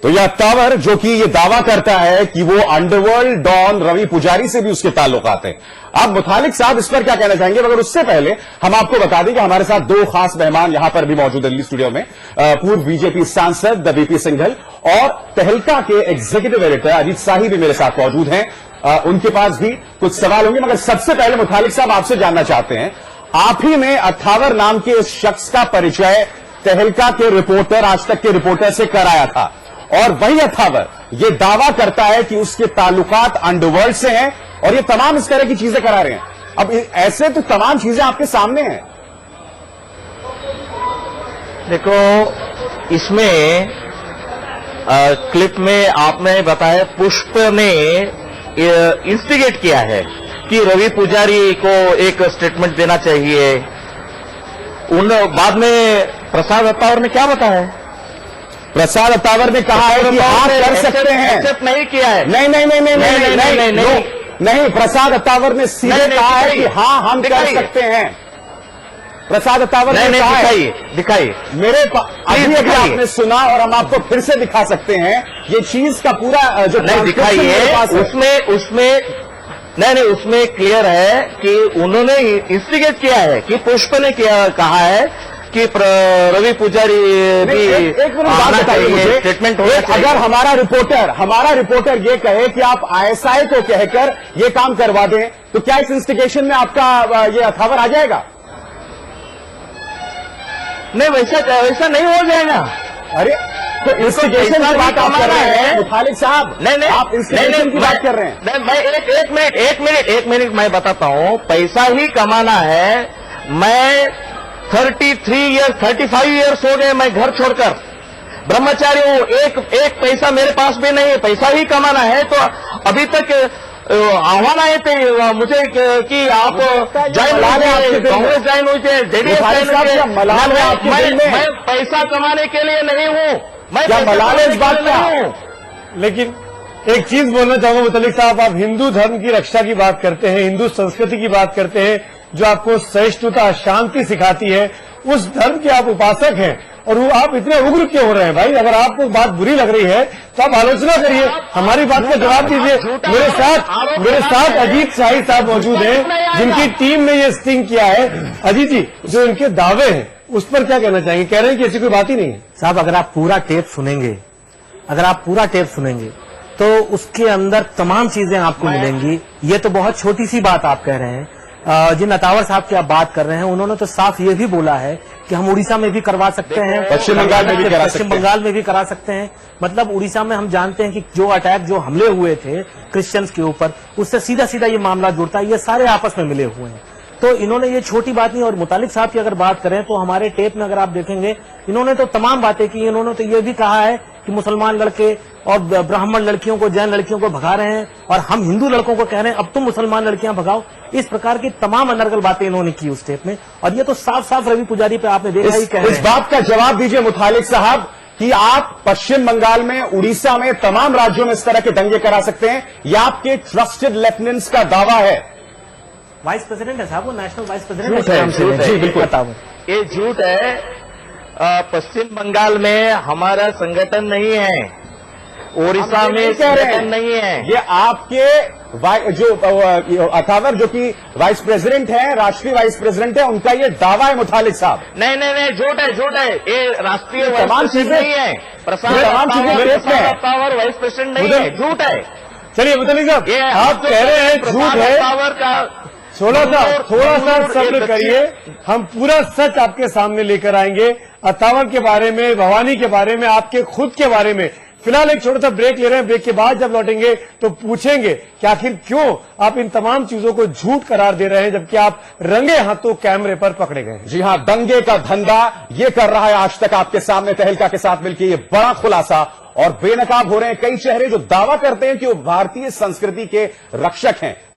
तो यह अत्तावर जो कि ये दावा करता है कि वो अंडरवर्ल्ड डॉन रवि पुजारी से भी उसके ताल्लुकात हैं। अब मुतालिक साहब इस पर क्या कहना चाहेंगे, मगर उससे पहले हम आपको बता दें कि हमारे साथ दो खास मेहमान यहां पर भी मौजूद है दिल्ली स्टूडियो में। पूर्व बीजेपी सांसद बीपी सिंघल और तहलका के एग्जीक्यूटिव एडिटर अजीत शाही भी मेरे साथ मौजूद हैं। उनके पास भी कुछ सवाल होंगे, मगर सबसे पहले मुतालिक साहब आपसे जानना चाहते हैं, आप ही ने अत्तावर नाम के इस शख्स का परिचय तहलका के रिपोर्टर, आज तक के रिपोर्टर से कराया था, और वही अत्तावर ये दावा करता है कि उसके ताल्लुकात अंडरवर्ल्ड से हैं और ये तमाम इस तरह की चीजें करा रहे हैं। अब ऐसे तो तमाम चीजें आपके सामने हैं। देखो, इसमें क्लिप में आपने बताया पुष्प ने इंस्टिगेट किया है कि रवि पुजारी को एक स्टेटमेंट देना चाहिए। बाद में प्रसाद अत्तावर ने क्या बताया? प्रसाद अत्तावर ने कहा है कि आप कर सकते हैं। एक्सेप्ट नहीं किया है। नहीं, प्रसाद अत्तावर ने सीधे कहा है कि हाँ हम कर सकते हैं। प्रसाद अत्तावर ने कहा है। दिखाइए मेरे अभी आपने सुना और हम आपको फिर से दिखा सकते हैं। ये चीज का पूरा जो नहीं दिखाइए, उसमें क्लियर है कि उन्होंने इंस्टिगेट किया है कि पुष्प ने कहा है कि रवि पुजारी भी आना चाहिए, स्टेटमेंट होना चाहिए। अगर हमारा रिपोर्टर ये कहे कि आप आईएसआई को कहकर ये काम करवा दें, तो क्या इस इंस्टिगेशन में आपका ये अत्तावर आ जाएगा? नहीं, वैसा नहीं हो जाएगा। अरे तो इंस्टिगेशन की बात आप कर रहे हैं मुतालिक साहब? नहीं, आप इंस्टिगेशन की बात कर रहे हैं। मैं एक मिनट मैं बताता हूं। पैसा ही कमाना है। मैं 35 ईयर्स हो गए मैं घर छोड़कर ब्रह्मचारी हूं। एक पैसा मेरे पास भी नहीं है। पैसा ही कमाना है। तो अभी तक आह्वान आए थे मुझे कि आप ज्वाइन कांग्रेस ज्वाइन हुई थे, जेडीएस ज्वाइन हुई थे। मैं पैसा कमाने के लिए नहीं हूं। मैं इस बात में हूं। लेकिन एक चीज बोलना चाहूंगा मुतालिक साहब, आप हिंदू धर्म की रक्षा की बात करते हैं, हिंदू संस्कृति की बात करते हैं, जो आपको सहिष्णुता, शांति सिखाती है, उस धर्म के आप उपासक हैं, और वो आप इतने उग्र क्यों हो रहे हैं भाई? अगर आपको बात बुरी लग रही है तो आप आलोचना करिए, हमारी बात का जवाब दीजिए। मेरे साथ अजीत शाही साहब मौजूद हैं, जिनकी टीम ने ये स्टिंग किया है। अजीत जी, जो इनके दावे हैं उस पर क्या कहना चाहेंगे? कह रहे हैं कि ऐसी कोई बात ही नहीं है। साहब, अगर आप पूरा टेप सुनेंगे तो उसके अंदर तमाम चीजें आपको मिलेंगी। ये तो बहुत छोटी सी बात आप कह रहे हैं। जिन अत्तावर साहब की आप बात कर रहे हैं, उन्होंने तो साफ ये भी बोला है कि हम उड़ीसा में भी करवा सकते हैं, पश्चिम बंगाल में भी करा सकते हैं। मतलब उड़ीसा में हम जानते हैं कि जो हमले हुए थे क्रिश्चियंस के ऊपर, उससे सीधा सीधा ये मामला जुड़ता है। ये सारे आपस में मिले हुए हैं। तो इन्होंने ये छोटी बात नहीं। और मुतालिक साहब की अगर बात करें तो हमारे टेप में अगर आप देखेंगे, इन्होंने तो तमाम बातें की। इन्होंने तो ये भी कहा है कि मुसलमान लड़के और ब्राह्मण लड़कियों को, जैन लड़कियों को भगा रहे हैं, और हम हिंदू लड़कों को कह रहे हैं अब तुम मुसलमान लड़कियां भगाओ। इस प्रकार की तमाम अनर्गल बातें इन्होंने की उस टेप में, और ये तो साफ साफ रवि पुजारी पे आपने देखा ही कह रहे हैं। इस बात का जवाब दीजिए मुतालिक साहब कि आप पश्चिम बंगाल में, उड़ीसा में, तमाम राज्यों में इस तरह के दंगे करा सकते हैं, यह आपके ट्रस्टेड लेफ्टिनेंट्स का दावा है। वाइस प्रेसिडेंट है साहब, वो नेशनल वाइस प्रेसिडेंट है। जी बिल्कुल, ये झूठ है। पश्चिम बंगाल में हमारा संगठन नहीं है, ओडिशा में संगठन नहीं है। ये आपके जो अत्तावर जो कि वाइस प्रेसिडेंट है, राष्ट्रीय वाइस प्रेसिडेंट है, उनका ये दावा है मुतालिक साहब। नहीं, झूठ है। ये राष्ट्रीय तमाम चीजें नहीं है। प्रसाद अत्तावर वाइस प्रेसिडेंट नहीं है, झूठ है। चलिए मुतालिक साहब, आप कह रहे हैं झूठ है। अत्तावर का थोड़ा सा सब्र करिए, हम पूरा सच आपके सामने लेकर आएंगे। अत्तावर के बारे में, भवानी के बारे में, आपके खुद के बारे में। फिलहाल एक छोटा सा ब्रेक ले रहे हैं। ब्रेक के बाद जब लौटेंगे तो पूछेंगे कि आखिर क्यों आप इन तमाम चीजों को झूठ करार दे रहे हैं, जबकि आप रंगे हाथों कैमरे पर पकड़े गए। जी हां, दंगे का धंधा ये कर रहा है आज तक आपके सामने तहलका के साथ मिलकर ये बड़ा खुलासा, और बेनकाब हो रहे हैं कई चेहरे जो दावा करते हैं कि वो भारतीय संस्कृति के रक्षक हैं।